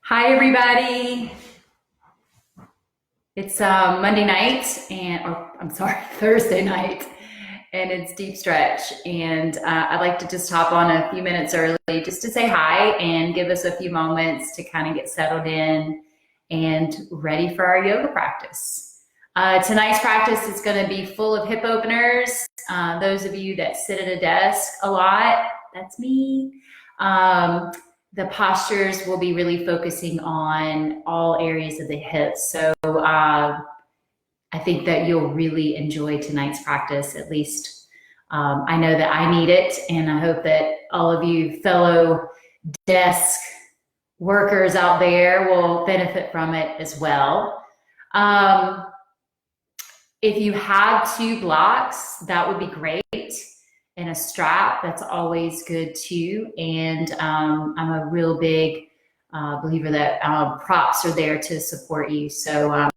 Hi, everybody. It's Monday night, or I'm sorry, Thursday night, and it's deep stretch. And I'd like to just hop on a few minutes early just to say hi and give us a few moments to kind of get settled in and ready for our yoga practice. Tonight's practice is going to be full of hip openers. Those of you that sit at a desk a lot, that's me. The postures will be really focusing on all areas of the hips. So I think that you'll really enjoy tonight's practice. At least I know that I need it, and I hope that all of you fellow desk workers out there will benefit from it as well. If you have two blocks, that would be great. And a strap, that's always good too. And I'm a real big believer that props are there to support you. So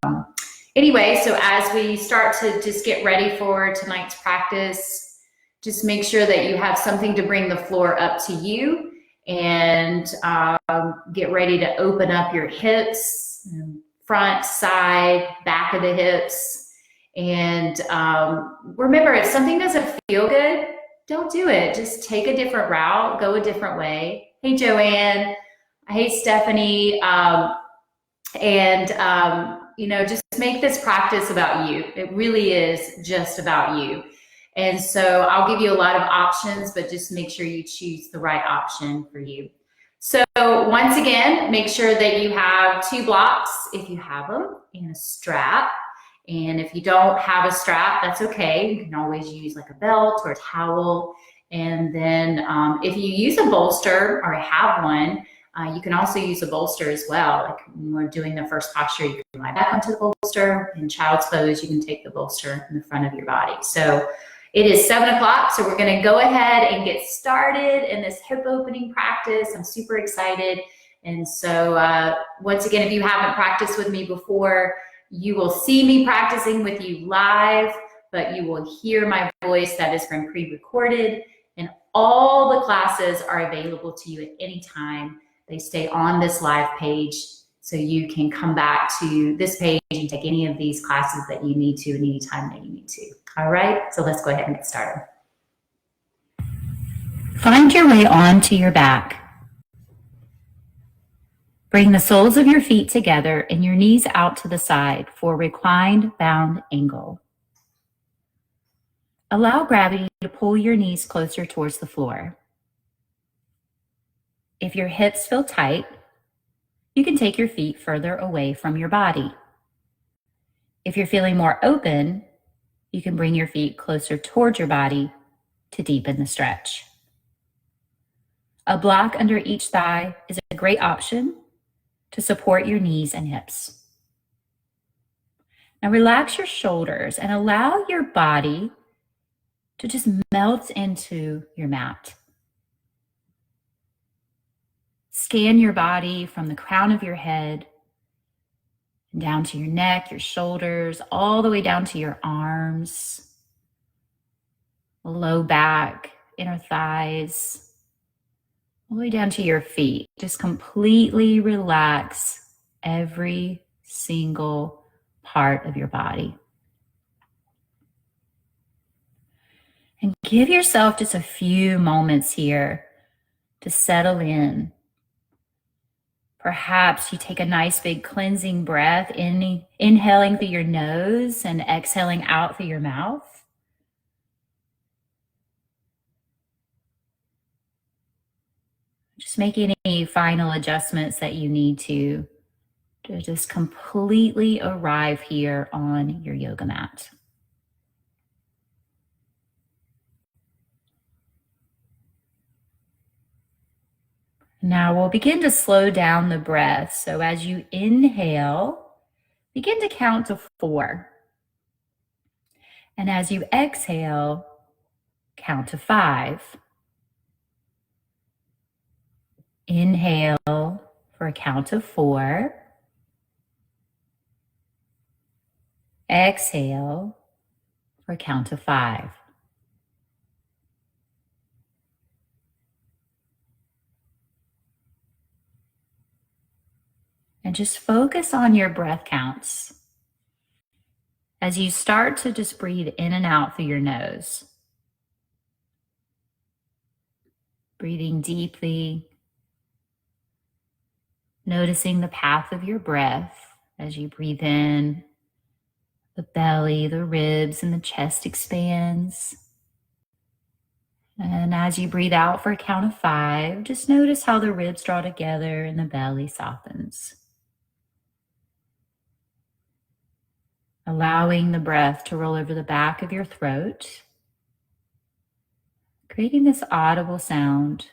anyway, so as we start to just get ready for tonight's practice, just make sure that you have something to bring the floor up to you, and get ready to open up your hips, front, side, back of the hips. And remember, if something doesn't feel good, don't do it. Just take a different route, go a different way. Hey, Joanne. Hey, Stephanie. Just make this practice about you. It really is just about you. And so I'll give you a lot of options, but just make sure you choose the right option for you. So once again, make sure that you have two blocks if you have them, and a strap. And if you don't have a strap, that's okay. You can always use like a belt or a towel. And then if you use a bolster or have one, you can also use a bolster as well. Like when we're doing the first posture, you can lie back onto the bolster. In child's pose, you can take the bolster in the front of your body. So it is 7 o'clock, so we're going to go ahead and get started in this hip opening practice. I'm super excited. And so once again, if you haven't practiced with me before, you will see me practicing with you live, but you will hear my voice that has been pre-recorded, and all the classes are available to you at any time. They stay on this live page, so you can come back to this page and take any of these classes that you need to at any time that you need to. All right, so let's go ahead and get started. Find your way onto your back. Bring the soles of your feet together and your knees out to the side for a reclined bound angle. Allow gravity to pull your knees closer towards the floor. If your hips feel tight, you can take your feet further away from your body. If you're feeling more open, you can bring your feet closer towards your body to deepen the stretch. A block under each thigh is a great option to support your knees and hips. Now relax your shoulders and allow your body to just melt into your mat. Scan your body from the crown of your head down to your neck, your shoulders, all the way down to your arms, low back, inner thighs, all the way down to your feet. Just completely relax every single part of your body. And give yourself just a few moments here to settle in. Perhaps you take a nice big cleansing breath, inhaling through your nose and exhaling out through your mouth. Just make any final adjustments that you need to just completely arrive here on your yoga mat. Now we'll begin to slow down the breath. So as you inhale, begin to count to 4. And as you exhale, count to 5. Inhale for a count of 4. Exhale for a count of 5. And just focus on your breath counts as you start to just breathe in and out through your nose. Breathing deeply, noticing the path of your breath as you breathe in, the belly, the ribs, and the chest expands. And as you breathe out for a count of 5, just notice how the ribs draw together and the belly softens. Allowing the breath to roll over the back of your throat, creating this audible sound.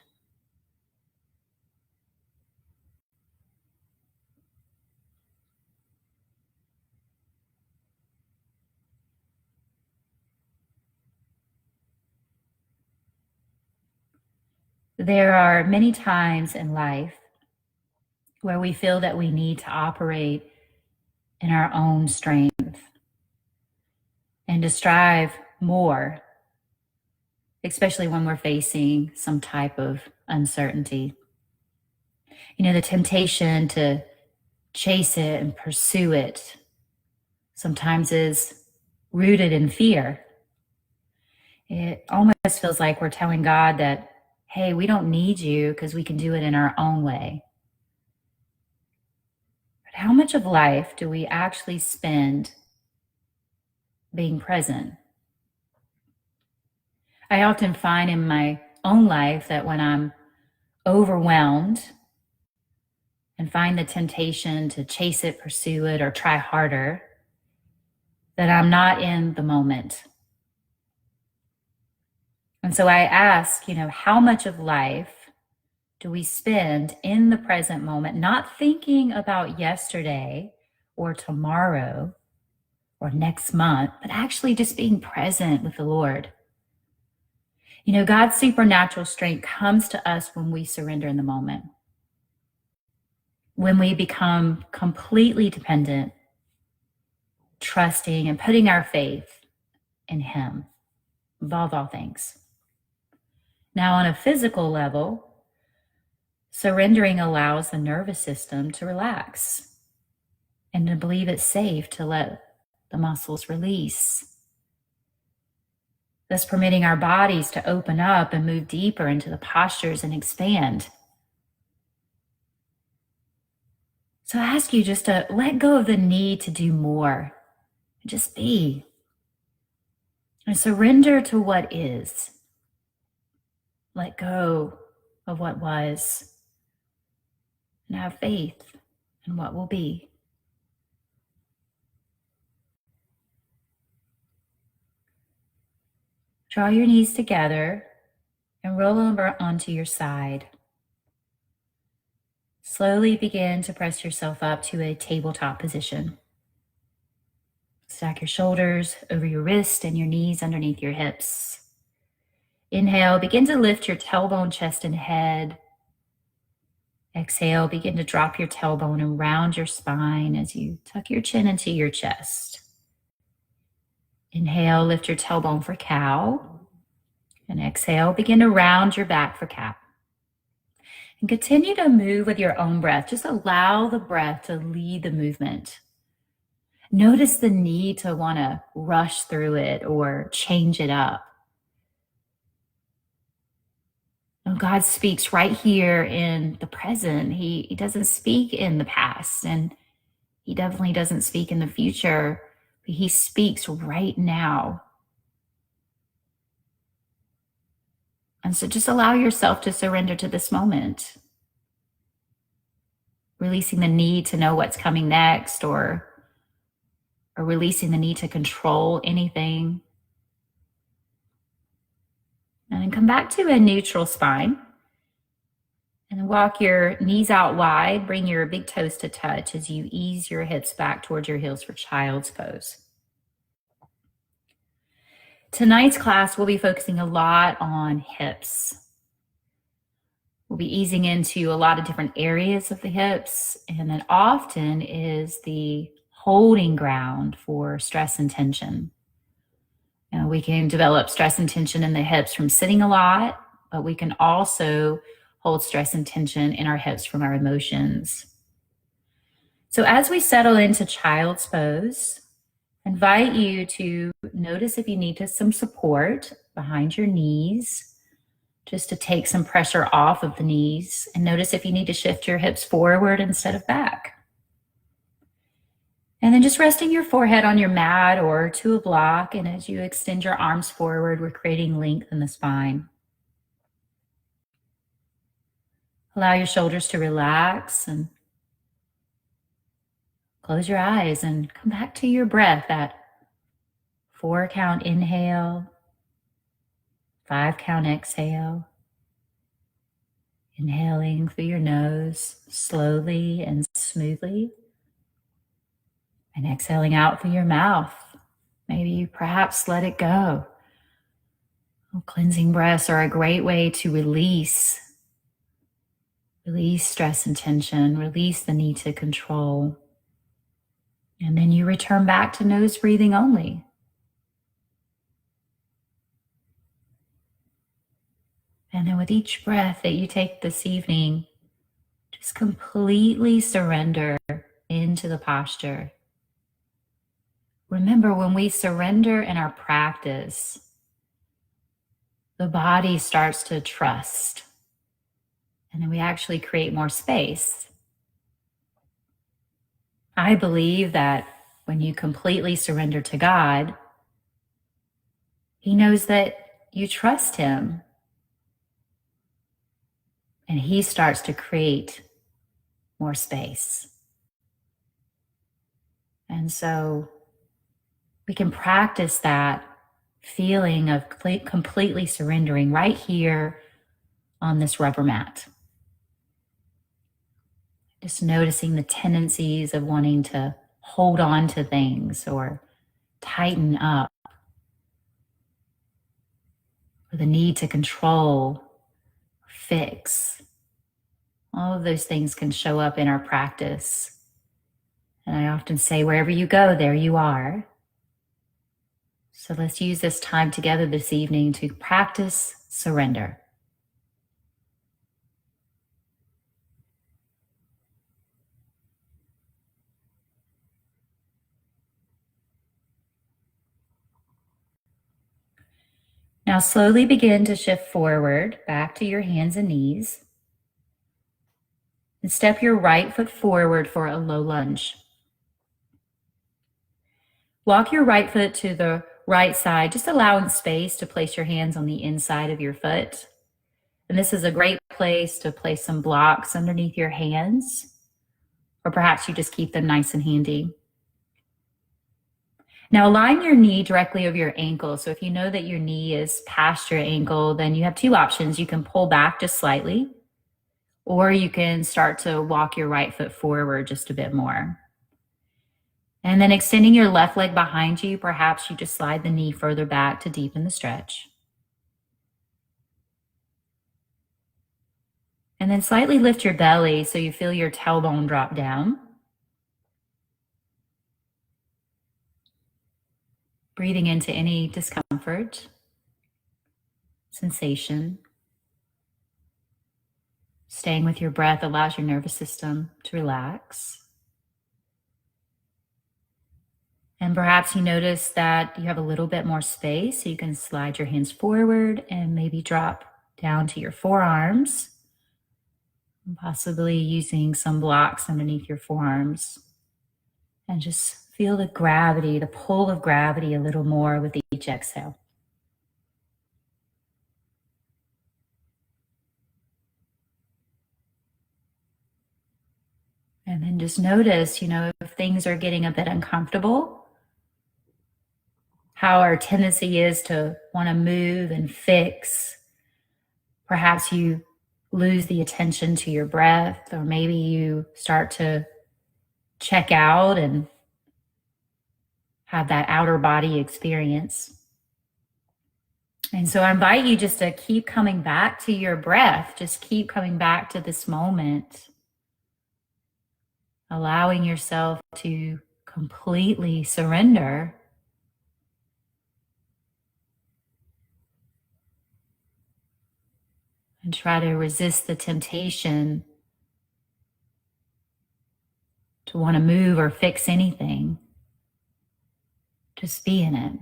There are many times in life where we feel that we need to operate in our own strength and to strive more, especially when we're facing some type of uncertainty. You know, the temptation to chase it and pursue it sometimes is rooted in fear. It almost feels like we're telling God that, hey, we don't need you because we can do it in our own way. But how much of life do we actually spend being present? I often find in my own life that when I'm overwhelmed and find the temptation to chase it, pursue it, or try harder, that I'm not in the moment. And so I ask, how much of life do we spend in the present moment, not thinking about yesterday or tomorrow or next month, but actually just being present with the Lord? God's supernatural strength comes to us when we surrender in the moment, when we become completely dependent, trusting, and putting our faith in Him above all things. Now, on a physical level, surrendering allows the nervous system to relax and to believe it's safe to let the muscles release, thus permitting our bodies to open up and move deeper into the postures and expand. So I ask you just to let go of the need to do more. Just be. And surrender to what is. Let go of what was. And have faith in what will be. Draw your knees together and roll over onto your side. Slowly begin to press yourself up to a tabletop position. Stack your shoulders over your wrist and your knees underneath your hips. Inhale, begin to lift your tailbone, chest, and head. Exhale, begin to drop your tailbone and round your spine as you tuck your chin into your chest. Inhale, lift your tailbone for cow. And exhale, begin to round your back for cat. And continue to move with your own breath. Just allow the breath to lead the movement. Notice the need to want to rush through it or change it up. And God speaks right here in the present. He doesn't speak in the past, and He definitely doesn't speak in the future, but He speaks right now. And so just allow yourself to surrender to this moment, releasing the need to know what's coming next or releasing the need to control anything. And then come back to a neutral spine and walk your knees out wide. Bring your big toes to touch as you ease your hips back towards your heels for child's pose. Tonight's class, we'll be focusing a lot on hips. We'll be easing into a lot of different areas of the hips, and that often is the holding ground for stress and tension. We can develop stress and tension in the hips from sitting a lot, but we can also hold stress and tension in our hips from our emotions. So as we settle into child's pose, I invite you to notice if you need some support behind your knees, just to take some pressure off of the knees, and notice if you need to shift your hips forward instead of back. And then just resting your forehead on your mat or to a block, and as you extend your arms forward, we're creating length in the spine. Allow your shoulders to relax and close your eyes and come back to your breath. That 4-count inhale, 5-count exhale. Inhaling through your nose slowly and smoothly, and exhaling out through your mouth. Maybe you perhaps let it go. Cleansing breaths are a great way to release stress and tension, release the need to control. And then you return back to nose breathing only. And then with each breath that you take this evening, just completely surrender into the posture. Remember, when we surrender in our practice, the body starts to trust, and then we actually create more space. I believe that when you completely surrender to God, He knows that you trust Him, and He starts to create more space. And so we can practice that feeling of completely surrendering right here on this rubber mat. Just noticing the tendencies of wanting to hold on to things or tighten up, or the need to control, fix. All of those things can show up in our practice. And I often say, wherever you go, there you are. So let's use this time together this evening to practice surrender. Now slowly begin to shift forward back to your hands and knees. And step your right foot forward for a low lunge. Walk your right foot to the right side, just allowing space to place your hands on the inside of your foot. And this is a great place to place some blocks underneath your hands, or perhaps you just keep them nice and handy. Now align your knee directly over your ankle. So if you know that your knee is past your ankle, then you have two options. You can pull back just slightly, or you can start to walk your right foot forward just a bit more. And then extending your left leg behind you, perhaps you just slide the knee further back to deepen the stretch. And then slightly lift your belly so you feel your tailbone drop down. Breathing into any discomfort, sensation. Staying with your breath allows your nervous system to relax. And perhaps you notice that you have a little bit more space, so you can slide your hands forward and maybe drop down to your forearms, possibly using some blocks underneath your forearms. And just feel the gravity, the pull of gravity a little more with each exhale. And then just notice, if things are getting a bit uncomfortable, how our tendency is to want to move and fix. Perhaps you lose the attention to your breath, or maybe you start to check out and have that outer body experience. And so I invite you just to keep coming back to your breath. Just keep coming back to this moment, allowing yourself to completely surrender. And try to resist the temptation to to want to move or fix anything. Just be in it.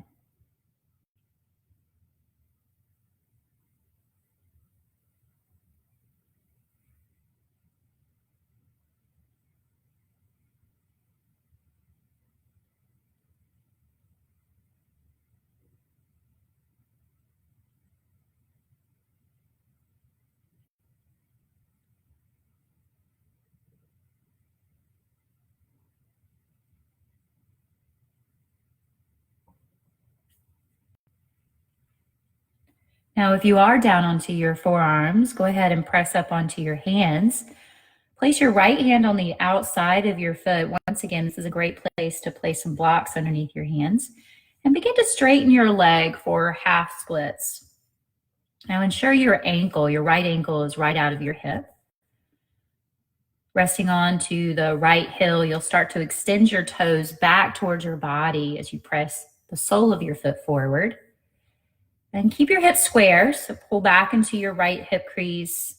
Now, if you are down onto your forearms, go ahead and press up onto your hands. Place your right hand on the outside of your foot. Once again, this is a great place to place some blocks underneath your hands. And begin to straighten your leg for half splits. Now ensure your right ankle is right out of your hip. Resting onto the right heel, you'll start to extend your toes back towards your body as you press the sole of your foot forward. And keep your hips square, so pull back into your right hip crease.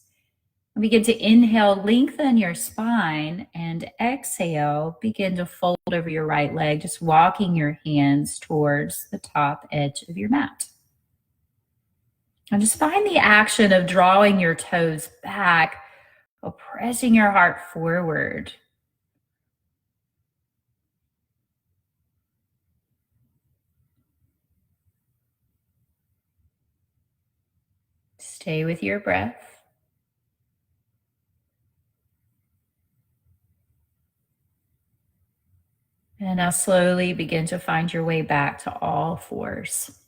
And begin to inhale, lengthen your spine, and exhale, begin to fold over your right leg, just walking your hands towards the top edge of your mat. And just find the action of drawing your toes back, or pressing your heart forward. Stay with your breath. And now slowly begin to find your way back to all fours.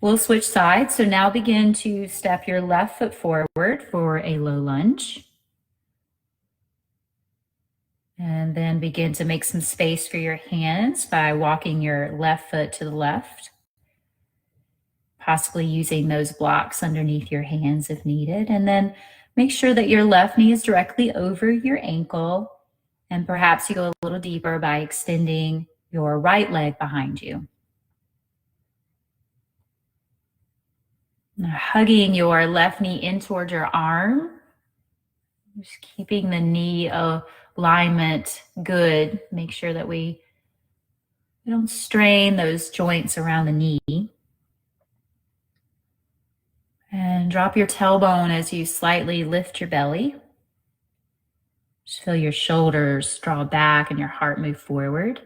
We'll switch sides. So now begin to step your left foot forward for a low lunge. And then begin to make some space for your hands by walking your left foot to the left. Possibly using those blocks underneath your hands if needed. And then make sure that your left knee is directly over your ankle. And perhaps you go a little deeper by extending your right leg behind you. Now, hugging your left knee in towards your arm. Just keeping the knee alignment good. Make sure that we don't strain those joints around the knee. And drop your tailbone as you slightly lift your belly. Just feel your shoulders draw back and your heart move forward.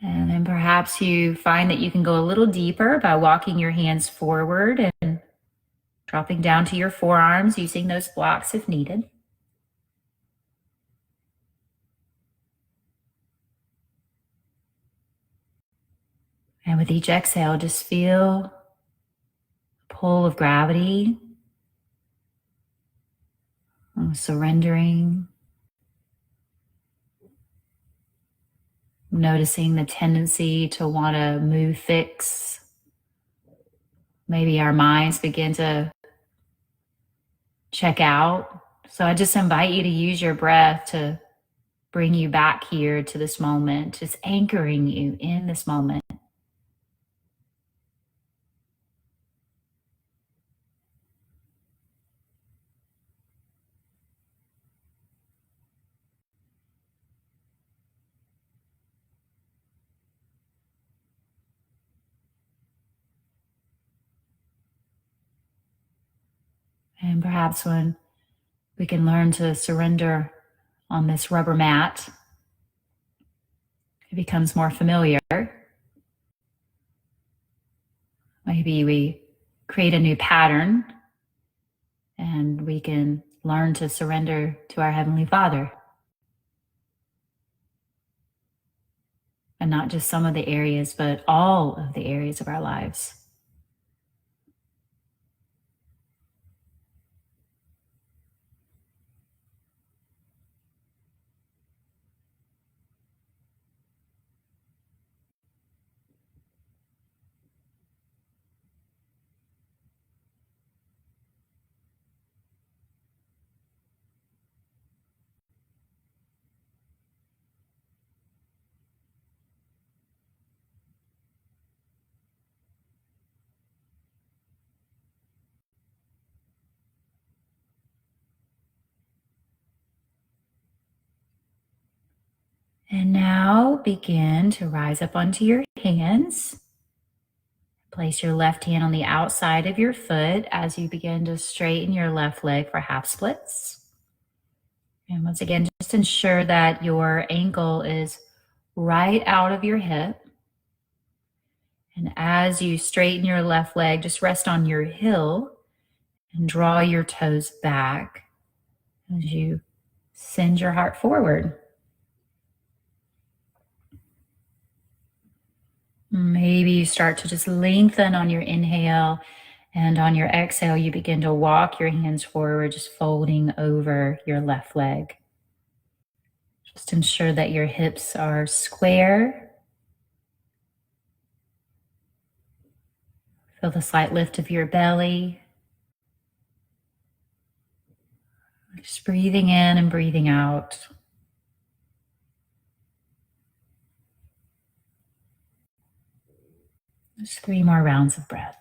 And then perhaps you find that you can go a little deeper by walking your hands forward and dropping down to your forearms, using those blocks if needed. And with each exhale, just feel the pull of gravity, surrendering, noticing the tendency to want to move, fix. Maybe our minds begin to check out. So I just invite you to use your breath to bring you back here to this moment, just anchoring you in this moment. And perhaps when we can learn to surrender on this rubber mat, it becomes more familiar. Maybe we create a new pattern and we can learn to surrender to our Heavenly Father. And not just some of the areas, but all of the areas of our lives. And now begin to rise up onto your hands. Place your left hand on the outside of your foot as you begin to straighten your left leg for half splits. And once again, just ensure that your ankle is right out of your hip. And as you straighten your left leg, just rest on your heel and draw your toes back as you send your heart forward. Maybe you start to just lengthen on your inhale, and on your exhale, you begin to walk your hands forward, just folding over your left leg. Just ensure that your hips are square. Feel the slight lift of your belly. Just breathing in and breathing out. Just 3 more rounds of breath.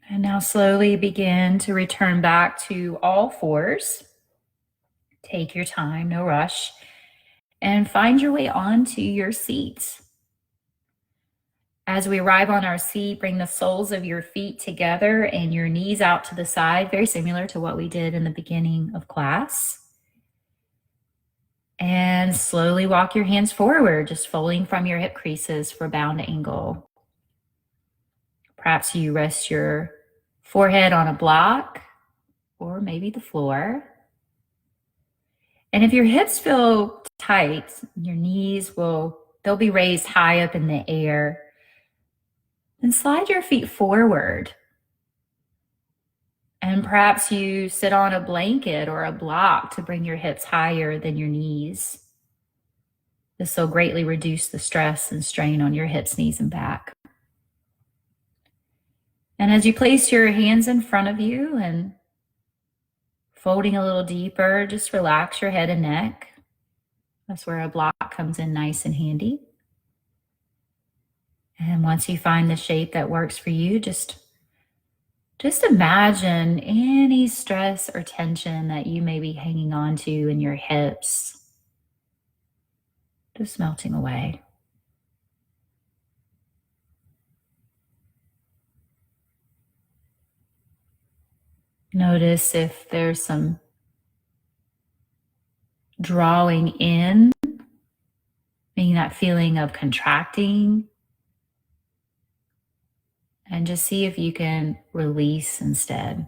And now slowly begin to return back to all fours. Take your time, no rush, and find your way onto your seat. As we arrive on our seat, bring the soles of your feet together and your knees out to the side, very similar to what we did in the beginning of class. And slowly walk your hands forward, just folding from your hip creases for bound angle. Perhaps you rest your forehead on a block or maybe the floor. And if your hips feel tight, your knees they'll be raised high up in the air. Then slide your feet forward. And perhaps you sit on a blanket or a block to bring your hips higher than your knees. This will greatly reduce the stress and strain on your hips, knees, and back. And as you place your hands in front of you and folding a little deeper, just relax your head and neck. That's where a block comes in nice and handy. And once you find the shape that works for you, just imagine any stress or tension that you may be hanging on to in your hips just melting away. Notice if there's some drawing in, meaning that feeling of contracting. And just see if you can release instead.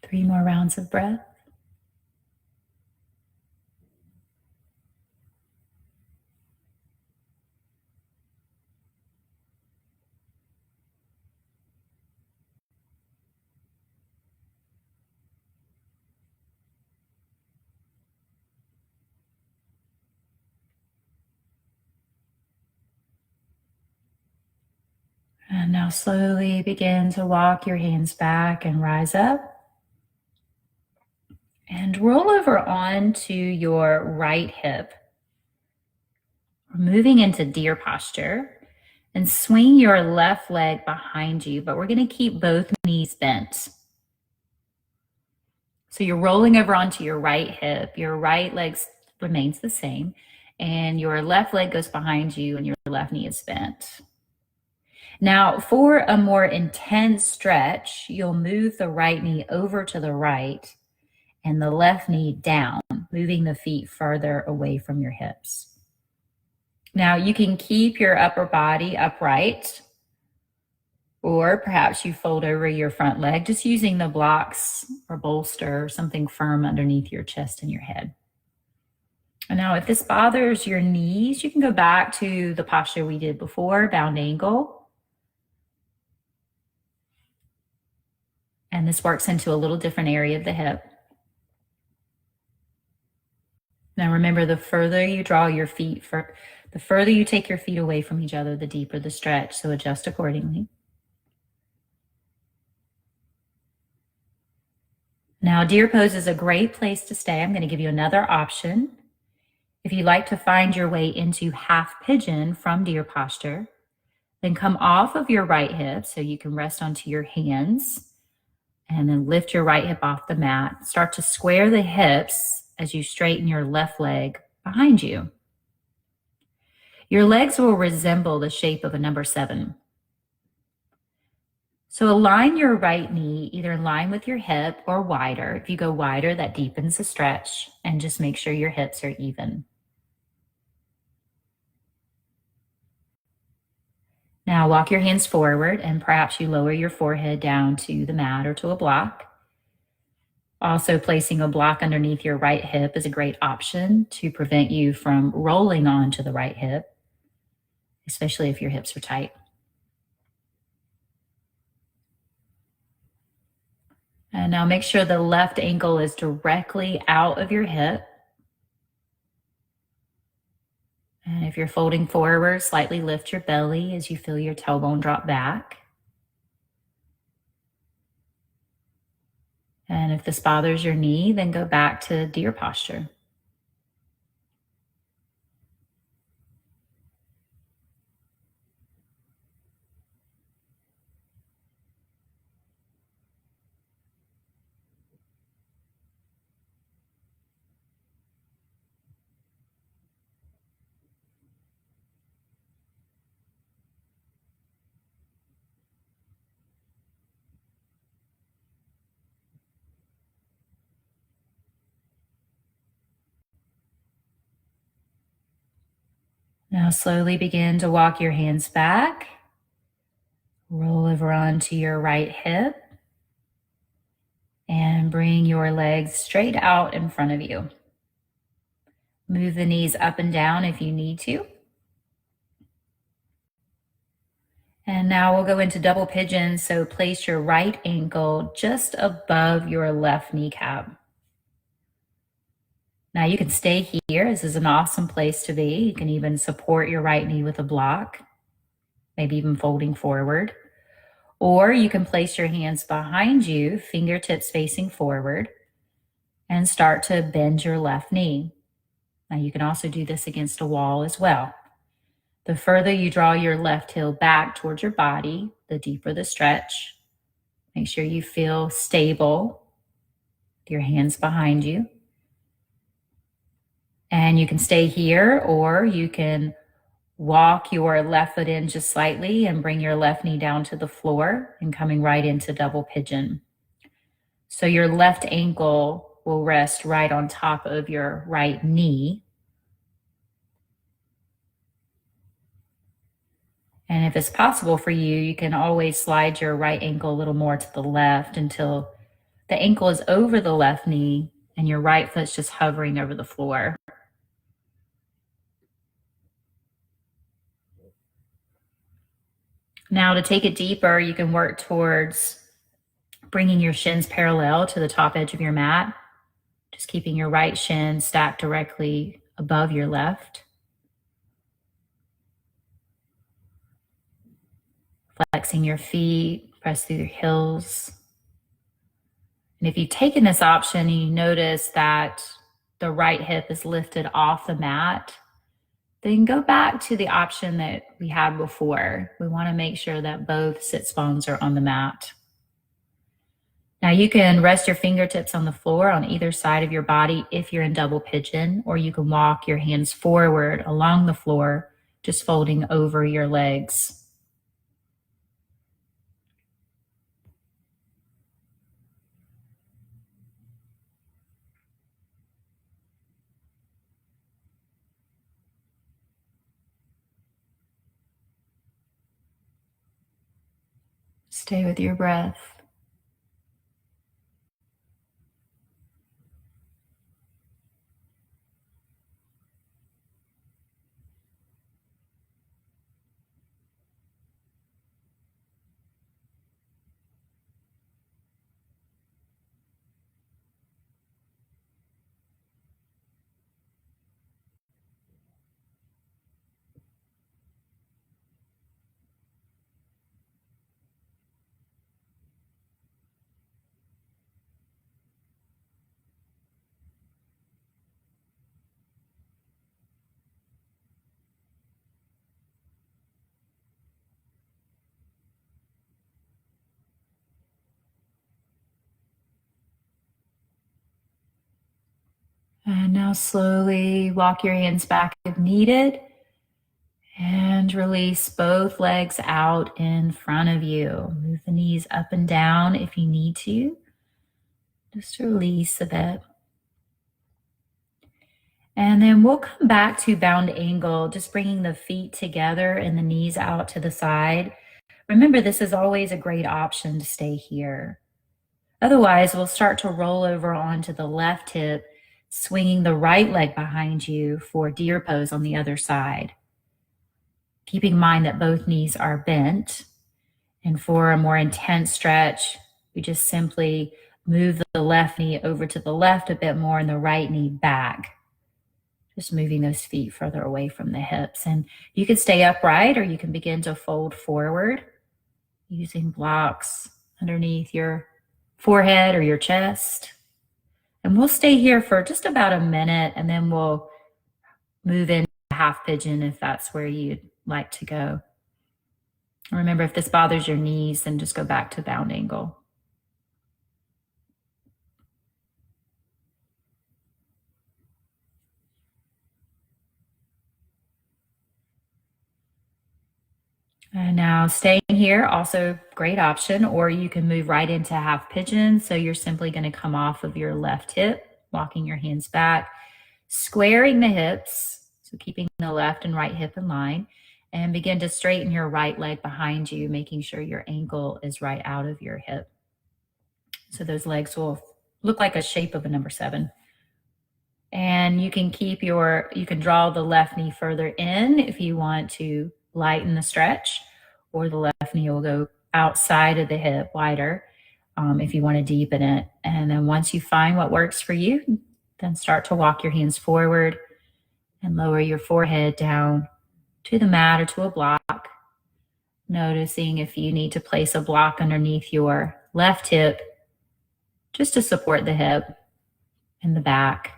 Three more rounds of breath. And now slowly begin to walk your hands back and rise up. And roll over onto your right hip. We're moving into deer posture. And swing your left leg behind you, but we're going to keep both knees bent. So you're rolling over onto your right hip. Your right leg remains the same, and your left leg goes behind you, and your left knee is bent. Now, for a more intense stretch, you'll move the right knee over to the right and the left knee down, moving the feet further away from your hips. Now, you can keep your upper body upright, or perhaps you fold over your front leg, just using the blocks or bolster or something firm underneath your chest and your head. And now, if this bothers your knees, you can go back to the posture we did before, bound ankle. And this works into a little different area of the hip. Now remember, the further you draw your feet, the further you take your feet away from each other, the deeper the stretch, so adjust accordingly. Now, deer pose is a great place to stay. I'm going to give you another option. If you'd like to find your way into half pigeon from deer posture, then come off of your right hip so you can rest onto your hands, and then lift your right hip off the mat. Start to square the hips as you straighten your left leg behind you. Your legs will resemble the shape of a number 7. So align your right knee either in line with your hip or wider. If you go wider, that deepens the stretch, and just make sure your hips are even. Now walk your hands forward, and perhaps you lower your forehead down to the mat or to a block. Also, placing a block underneath your right hip is a great option to prevent you from rolling onto the right hip, especially if your hips are tight. And now make sure the left ankle is directly out of your hip. And if you're folding forward, slightly lift your belly as you feel your tailbone drop back. And if this bothers your knee, then go back to deer posture. Now slowly begin to walk your hands back. Roll over onto your right hip. And bring your legs straight out in front of you. Move the knees up and down if you need to. And now we'll go into double pigeon. So place your right ankle just above your left kneecap. Now you can stay here. This is an awesome place to be. You can even support your right knee with a block, maybe even folding forward. Or you can place your hands behind you, fingertips facing forward, and start to bend your left knee. Now you can also do this against a wall as well. The further you draw your left heel back towards your body, the deeper the stretch. Make sure you feel stable with your hands behind you. And you can stay here, or you can walk your left foot in just slightly and bring your left knee down to the floor and coming right into double pigeon. So your left ankle will rest right on top of your right knee. And if it's possible for you, you can always slide your right ankle a little more to the left until the ankle is over the left knee and your right foot's just hovering over the floor. Now to take it deeper, you can work towards bringing your shins parallel to the top edge of your mat, just keeping your right shin stacked directly above your left. Flexing your feet, press through your heels. And if you've taken this option and you notice that the right hip is lifted off the mat, then go back to the option that we had before. We want to make sure that both sits bones are on the mat. Now you can rest your fingertips on the floor on either side of your body if you're in double pigeon, or you can walk your hands forward along the floor, just folding over your legs. Stay with your breath. And now slowly walk your hands back if needed. And release both legs out in front of you. Move the knees up and down if you need to. Just release a bit. And then we'll come back to bound angle, just bringing the feet together and the knees out to the side. Remember, this is always a great option to stay here. Otherwise, we'll start to roll over onto the left hip, swinging the right leg behind you for deer pose on the other side. Keeping in mind that both knees are bent. And for a more intense stretch, we just simply move the left knee over to the left a bit more and the right knee back. Just moving those feet further away from the hips. And you can stay upright or you can begin to fold forward using blocks underneath your forehead or your chest. And we'll stay here for just about a minute and then we'll move into half pigeon if that's where you'd like to go. Remember, if this bothers your knees, then just go back to bound angle. And now staying here, also great option, or you can move right into half pigeon. So you're simply going to come off of your left hip, walking your hands back, squaring the hips, so keeping the left and right hip in line, and begin to straighten your right leg behind you, making sure your ankle is right out of your hip. So those legs will look like a shape of a number 7. And you can you can draw the left knee further in if you want to lighten the stretch, or the left knee will go outside of the hip wider if you want to deepen it. And then once you find what works for you, then start to walk your hands forward and lower your forehead down to the mat or to a block. Noticing if you need to place a block underneath your left hip just to support the hip and the back.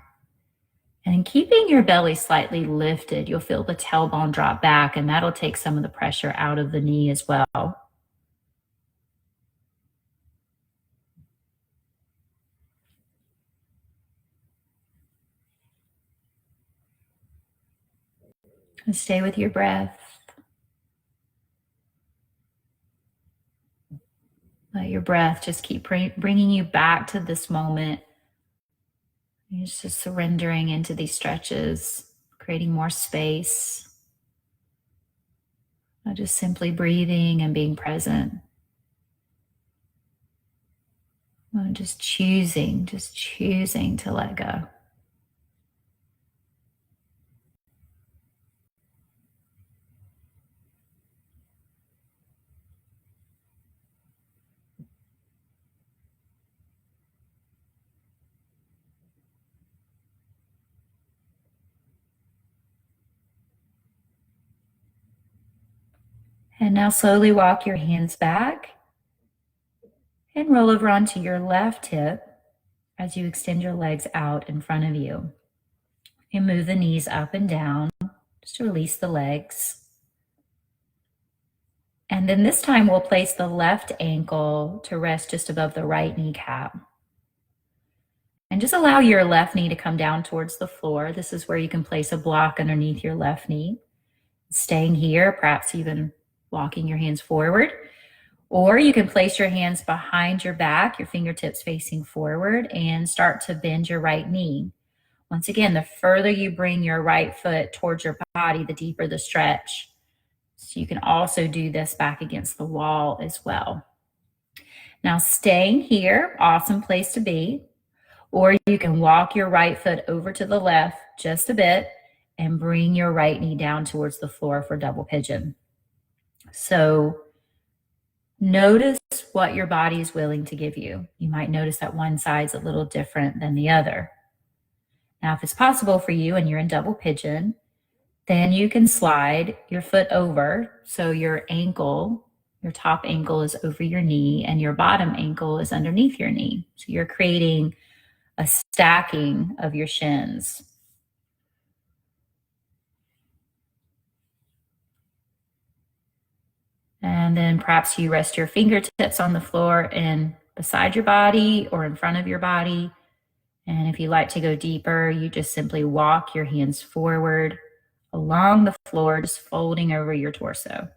And keeping your belly slightly lifted, you'll feel the tailbone drop back, and that'll take some of the pressure out of the knee as well. And stay with your breath. Let your breath just keep bringing you back to this moment. You're just surrendering into these stretches, creating more space. Just simply breathing and being present. Just choosing to let go. And now slowly walk your hands back and roll over onto your left hip as you extend your legs out in front of you. And move the knees up and down just to release the legs. And then this time we'll place the left ankle to rest just above the right kneecap. And just allow your left knee to come down towards the floor. This is where you can place a block underneath your left knee. Staying here, perhaps even walking your hands forward. Or you can place your hands behind your back, your fingertips facing forward, and start to bend your right knee. Once again, the further you bring your right foot towards your body, the deeper the stretch. So you can also do this back against the wall as well. Now staying here, awesome place to be. Or you can walk your right foot over to the left just a bit and bring your right knee down towards the floor for double pigeon. So notice what your body is willing to give you. You might notice that one side's a little different than the other. Now, if it's possible for you and you're in double pigeon, then you can slide your foot over so your ankle, your top ankle is over your knee and your bottom ankle is underneath your knee. So you're creating a stacking of your shins. And then perhaps you rest your fingertips on the floor and beside your body or in front of your body. And if you like to go deeper, you just simply walk your hands forward along the floor, just folding over your torso,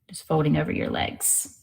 just folding over your legs.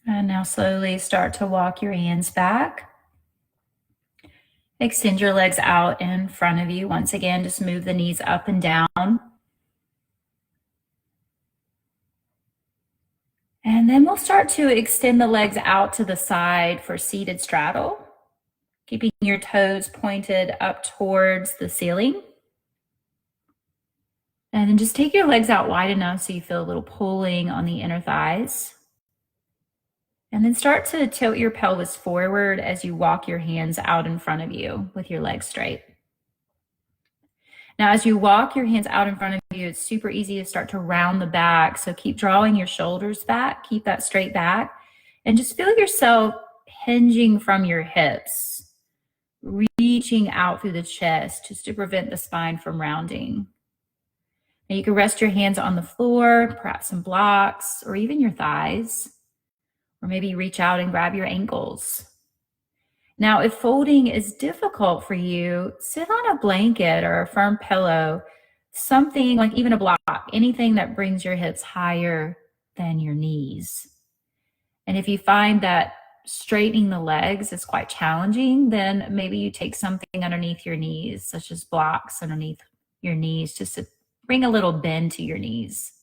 And now slowly start to walk your hands back. Extend your legs out in front of you. Once again, just move the knees up and down. And then we'll start to extend the legs out to the side for seated straddle, keeping your toes pointed up towards the ceiling. And then just take your legs out wide enough so you feel a little pulling on the inner thighs. And then start to tilt your pelvis forward as you walk your hands out in front of you with your legs straight. Now, as you walk your hands out in front of you, it's super easy to start to round the back. So keep drawing your shoulders back, keep that straight back, and just feel yourself hinging from your hips, reaching out through the chest just to prevent the spine from rounding. Now you can rest your hands on the floor, perhaps some blocks, or even your thighs, or maybe reach out and grab your ankles. Now, if folding is difficult for you, sit on a blanket or a firm pillow, something like even a block, anything that brings your hips higher than your knees. And if you find that straightening the legs is quite challenging, then maybe you take something underneath your knees, such as blocks underneath your knees, just to bring a little bend to your knees.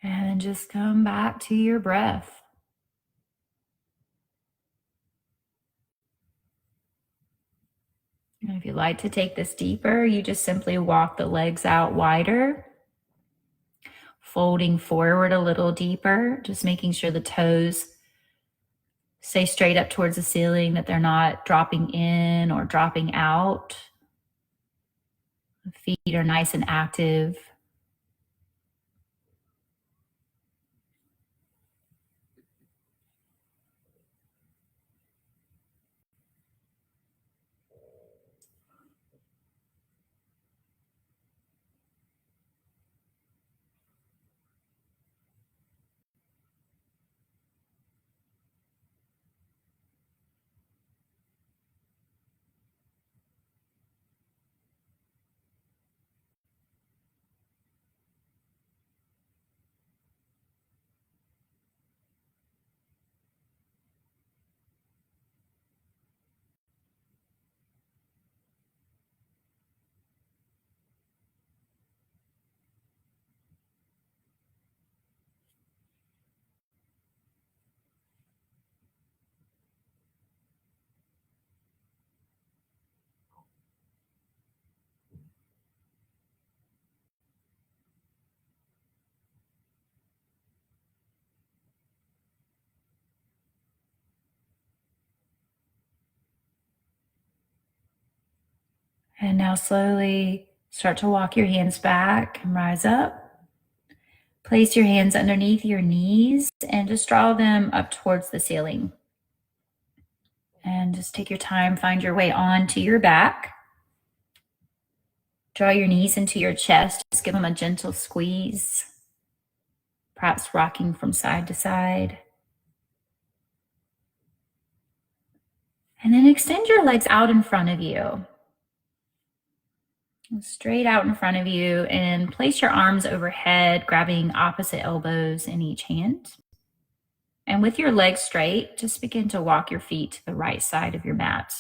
And just come back to your breath. And if you'd like to take this deeper, you just simply walk the legs out wider, folding forward a little deeper, just making sure the toes Stay straight up towards the ceiling, that they're not dropping in or dropping out. The feet are nice and active. And now slowly start to walk your hands back and rise up. Place your hands underneath your knees and just draw them up towards the ceiling. And just take your time, find your way onto your back. Draw your knees into your chest, just give them a gentle squeeze, perhaps rocking from side to side. And then extend your legs out in front of you. Straight out in front of you, and place your arms overhead, grabbing opposite elbows in each hand. And with your legs straight, just begin to walk your feet to the right side of your mat.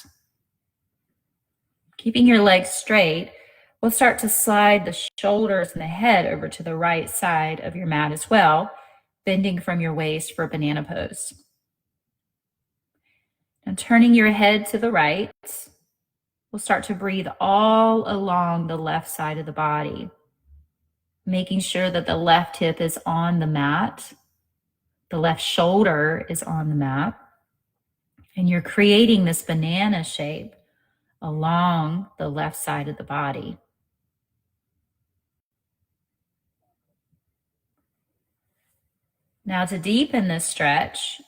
Keeping your legs straight, we'll start to slide the shoulders and the head over to the right side of your mat as well, bending from your waist for banana pose. And turning your head to the right, we'll start to breathe all along the left side of the body, making sure that the left hip is on the mat, the left shoulder is on the mat, and you're creating this banana shape along the left side of the body. Now, to deepen this stretch,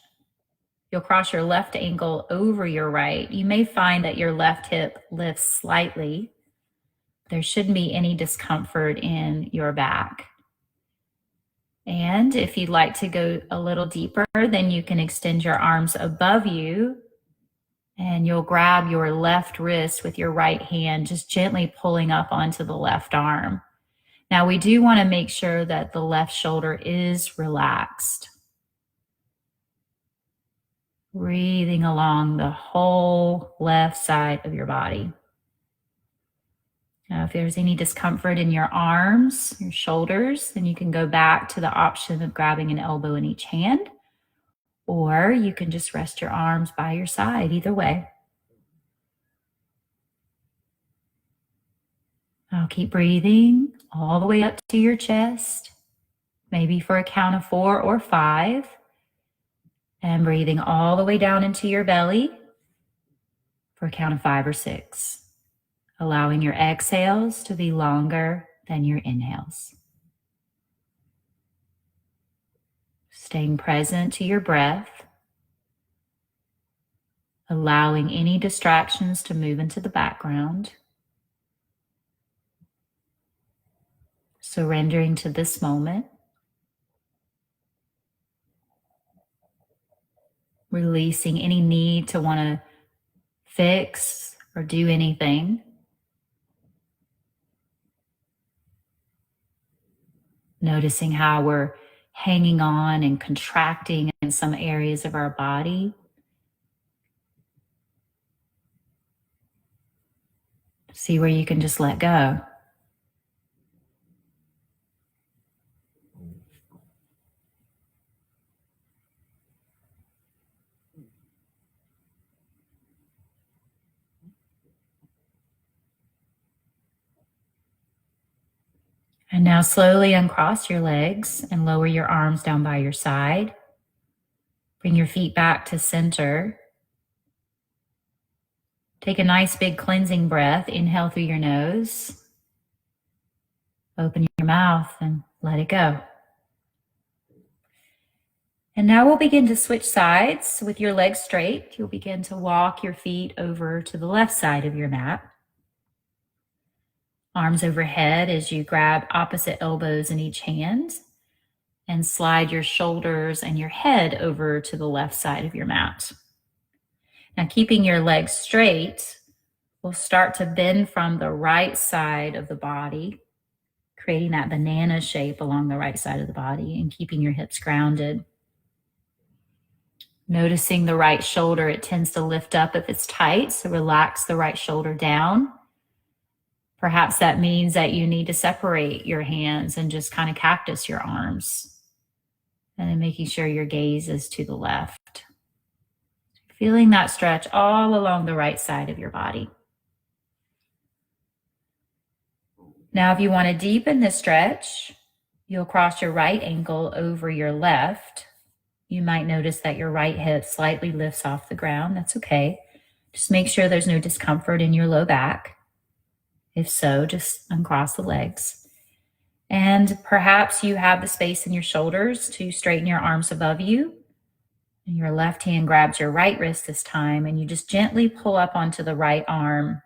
you'll cross your left ankle over your right. You may find that your left hip lifts slightly. There shouldn't be any discomfort in your back. And if you'd like to go a little deeper, then you can extend your arms above you, and you'll grab your left wrist with your right hand, just gently pulling up onto the left arm. Now, we do want to make sure that the left shoulder is relaxed. Breathing along the whole left side of your body. Now, if there's any discomfort in your arms, your shoulders, then you can go back to the option of grabbing an elbow in each hand, or you can just rest your arms by your side, either way. Now keep breathing all the way up to your chest, maybe for a count of 4 or 5, and breathing all the way down into your belly for a count of 5 or 6. Allowing your exhales to be longer than your inhales. Staying present to your breath. Allowing any distractions to move into the background. Surrendering to this moment. Releasing any need to want to fix or do anything. Noticing how we're hanging on and contracting in some areas of our body. See where you can just let go. And now slowly uncross your legs and lower your arms down by your side. Bring your feet back to center. Take a nice big cleansing breath. Inhale through your nose. Open your mouth and let it go. And now we'll begin to switch sides with your legs straight. You'll begin to walk your feet over to the left side of your mat. Arms overhead as you grab opposite elbows in each hand and slide your shoulders and your head over to the left side of your mat. Now, keeping your legs straight, we'll start to bend from the right side of the body, creating that banana shape along the right side of the body and keeping your hips grounded. Noticing the right shoulder, it tends to lift up if it's tight, so relax the right shoulder down. Perhaps that means that you need to separate your hands and just kind of cactus your arms. And then making sure your gaze is to the left. Feeling that stretch all along the right side of your body. Now, if you want to deepen the stretch, you'll cross your right ankle over your left. You might notice that your right hip slightly lifts off the ground. That's okay. Just make sure there's no discomfort in your low back. If so, just uncross the legs. And perhaps you have the space in your shoulders to straighten your arms above you. And your left hand grabs your right wrist this time, and you just gently pull up onto the right arm,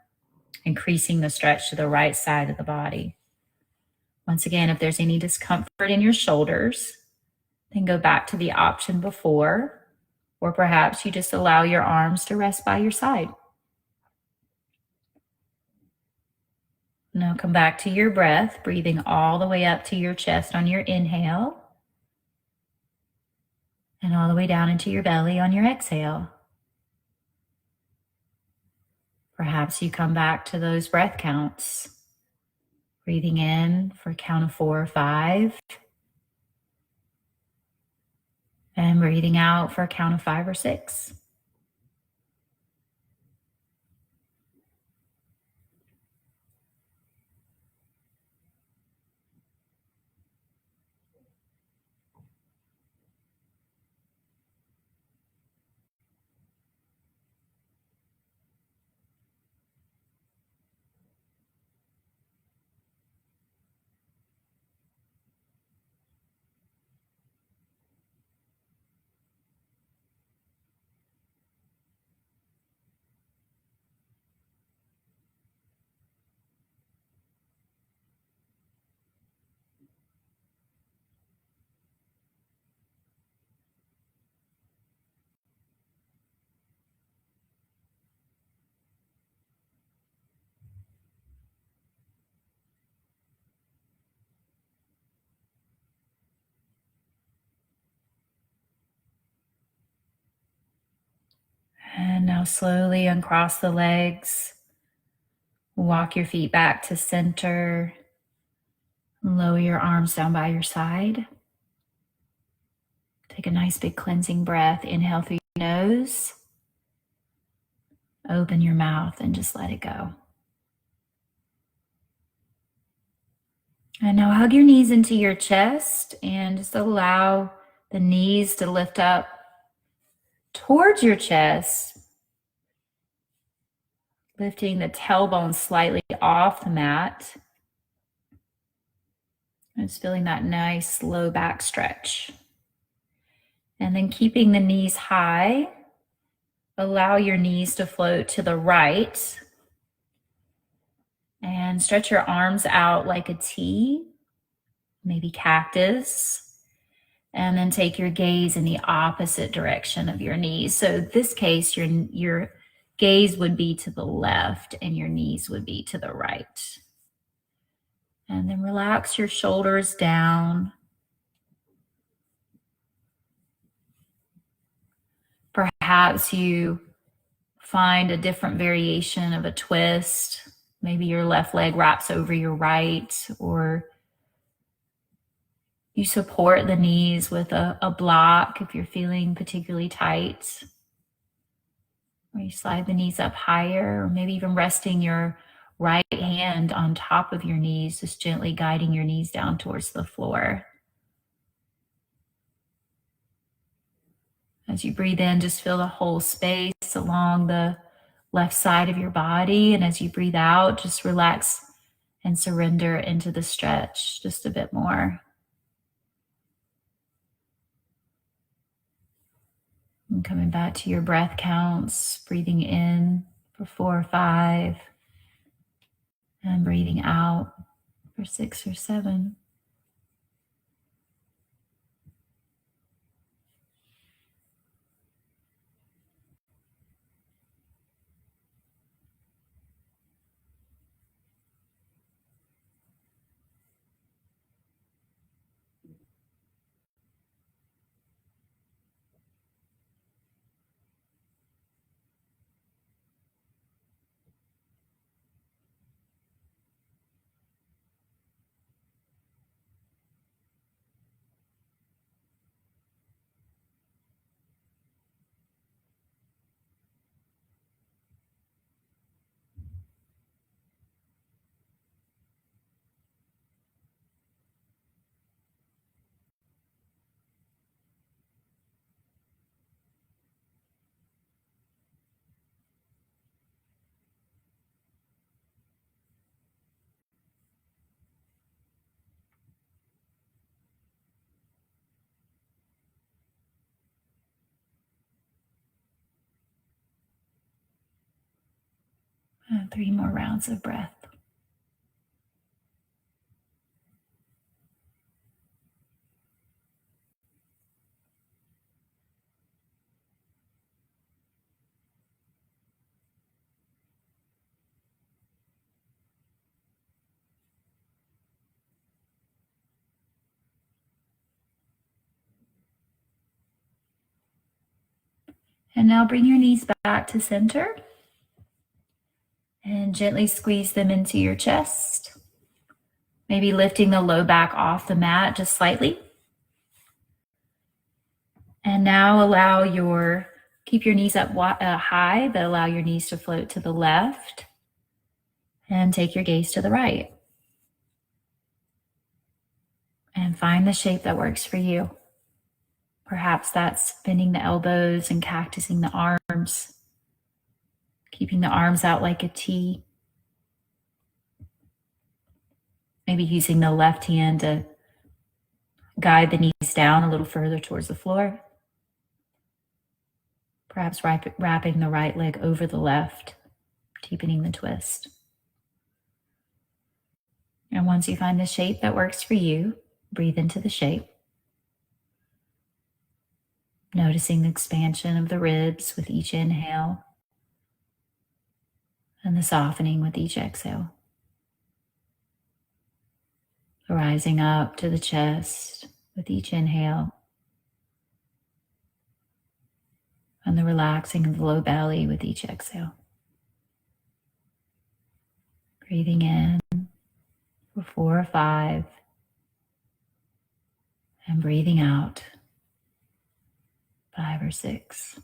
increasing the stretch to the right side of the body. Once again, if there's any discomfort in your shoulders, then go back to the option before, or perhaps you just allow your arms to rest by your side. Now come back to your breath, breathing all the way up to your chest on your inhale, and all the way down into your belly on your exhale. Perhaps you come back to those breath counts, breathing in for a count of 4 or 5, and breathing out for a count of 5 or 6. And now slowly uncross the legs. Walk your feet back to center. Lower your arms down by your side. Take a nice big cleansing breath. Inhale through your nose. Open your mouth and just let it go. And now hug your knees into your chest and just allow the knees to lift up towards your chest, lifting the tailbone slightly off the mat. And just feeling that nice low back stretch. And then keeping the knees high, allow your knees to float to the right. And stretch your arms out like a T, maybe cactus. And then take your gaze in the opposite direction of your knees. So in this case, your gaze would be to the left and your knees would be to the right. And then relax your shoulders down. Perhaps you find a different variation of a twist. Maybe your left leg wraps over your right, or you support the knees with a block if you're feeling particularly tight. Or you slide the knees up higher, or maybe even resting your right hand on top of your knees, just gently guiding your knees down towards the floor. As you breathe in, just feel the whole space along the left side of your body. And as you breathe out, just relax and surrender into the stretch just a bit more. And coming back to your breath counts, breathing in for 4 or 5, and breathing out for 6 or 7. And 3 more rounds of breath. And now bring your knees back to center and gently squeeze them into your chest. Maybe lifting the low back off the mat just slightly. And now keep your knees up high, but allow your knees to float to the left. And take your gaze to the right. And find the shape that works for you. Perhaps that's bending the elbows and cactusing the arms. Keeping the arms out like a T. Maybe using the left hand to guide the knees down a little further towards the floor. Perhaps wrapping the right leg over the left, deepening the twist. And once you find the shape that works for you, breathe into the shape. Noticing the expansion of the ribs with each inhale and the softening with each exhale. Rising up to the chest with each inhale and the relaxing of the low belly with each exhale. Breathing in for 4 or 5 and breathing out 5 or 6.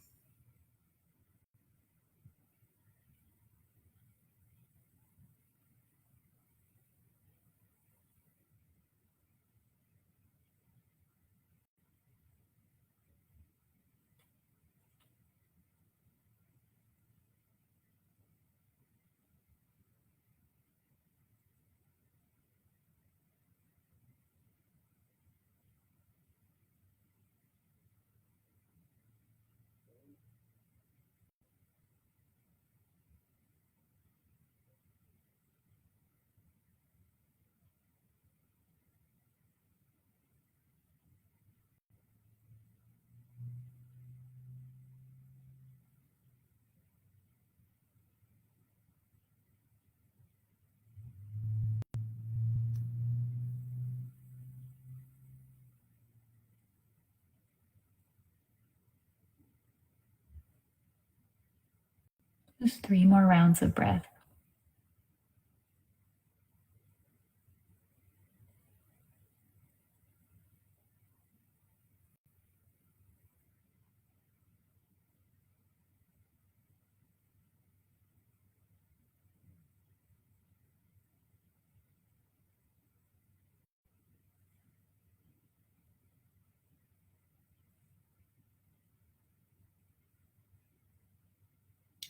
Just 3 more rounds of breath.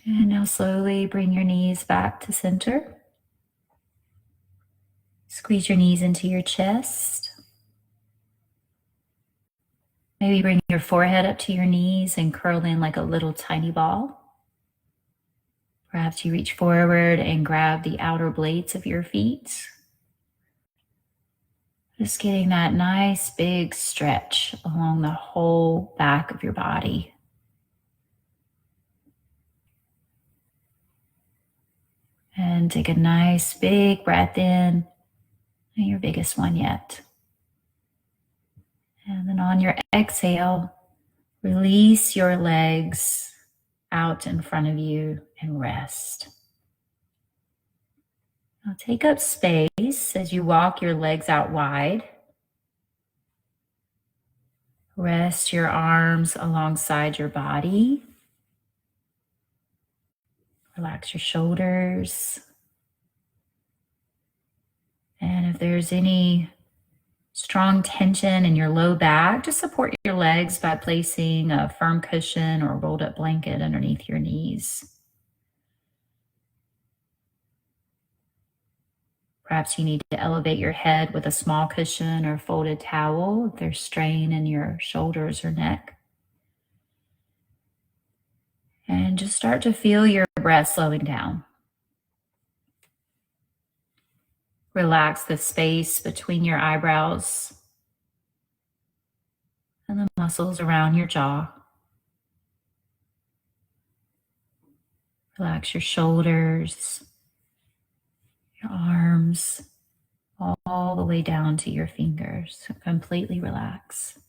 And now slowly bring your knees back to center. Squeeze your knees into your chest. Maybe bring your forehead up to your knees and curl in like a little tiny ball. Perhaps you reach forward and grab the outer blades of your feet. Just getting that nice big stretch along the whole back of your body. And take a nice big breath in, and your biggest one yet. And then on your exhale, release your legs out in front of you and rest. Now take up space as you walk your legs out wide. Rest your arms alongside your body. Relax your shoulders. And if there's any strong tension in your low back, just support your legs by placing a firm cushion or rolled up blanket underneath your knees. Perhaps you need to elevate your head with a small cushion or folded towel if there's strain in your shoulders or neck. And just start to feel your breath slowing down. Relax the space between your eyebrows and the muscles around your jaw. Relax your shoulders, your arms, all the way down to your fingers. Completely relax.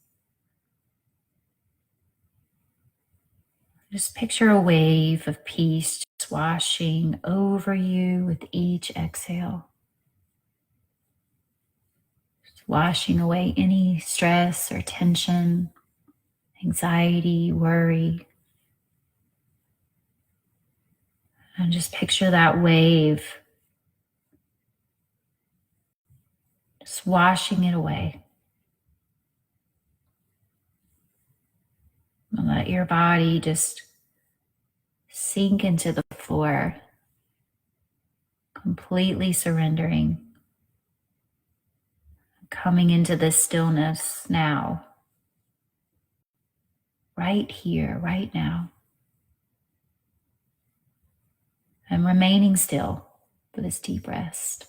Just picture a wave of peace just washing over you with each exhale. Just washing away any stress or tension, anxiety, worry. And just picture that wave just washing it away. And let your body just sink into the floor, completely surrendering, coming into this stillness now, right here, right now, and remaining still for this deep rest.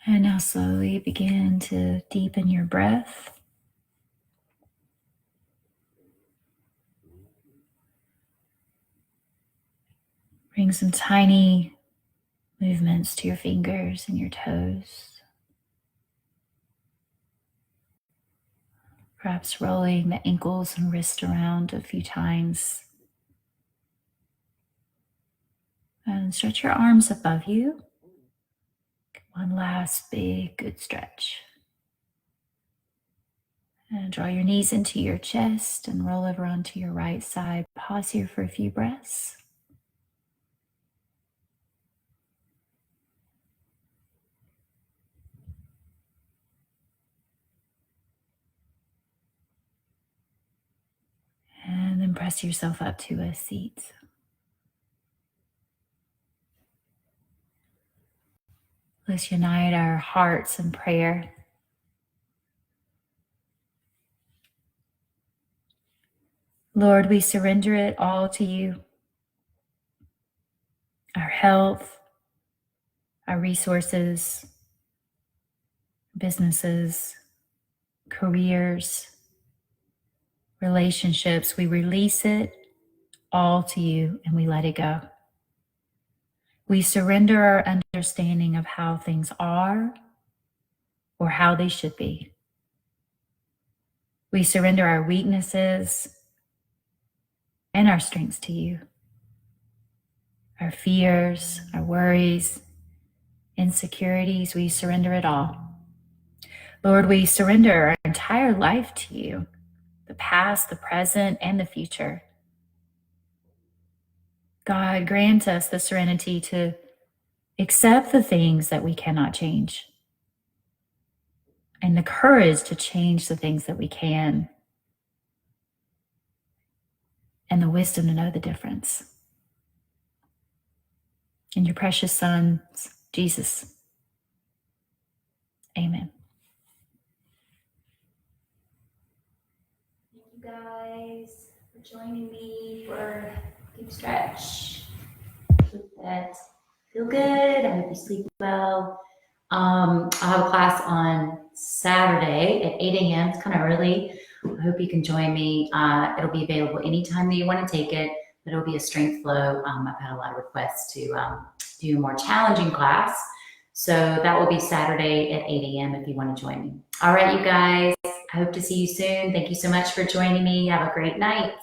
And now slowly begin to deepen your breath. Bring some tiny movements to your fingers and your toes. Perhaps rolling the ankles and wrists around a few times. And stretch your arms above you. One last big, good stretch. And draw your knees into your chest and roll over onto your right side. Pause here for a few breaths. And then press yourself up to a seat. Let's unite our hearts in prayer. Lord, we surrender it all to you. Our health, our resources, businesses, careers, relationships, we release it all to you and we let it go. We surrender our understanding of how things are or how they should be. We surrender our weaknesses and our strengths to you. Our fears, our worries, insecurities, we surrender it all. Lord, we surrender our entire life to you, the past, the present, and the future. God, grant us the serenity to accept the things that we cannot change and the courage to change the things that we can and the wisdom to know the difference. In your precious Son, Jesus. Amen. Thank you guys for joining me for a deep stretch. Hope that feel good. I hope you sleep well. I'll have a class on Saturday at 8 a.m. It's kind of early. I hope you can join me. It'll be available anytime that you want to take it, but it'll be a strength flow. I've had a lot of requests to do a more challenging class. So that will be Saturday at 8 a.m. if you want to join me. All right, you guys, I hope to see you soon. Thank you so much for joining me. Have a great night.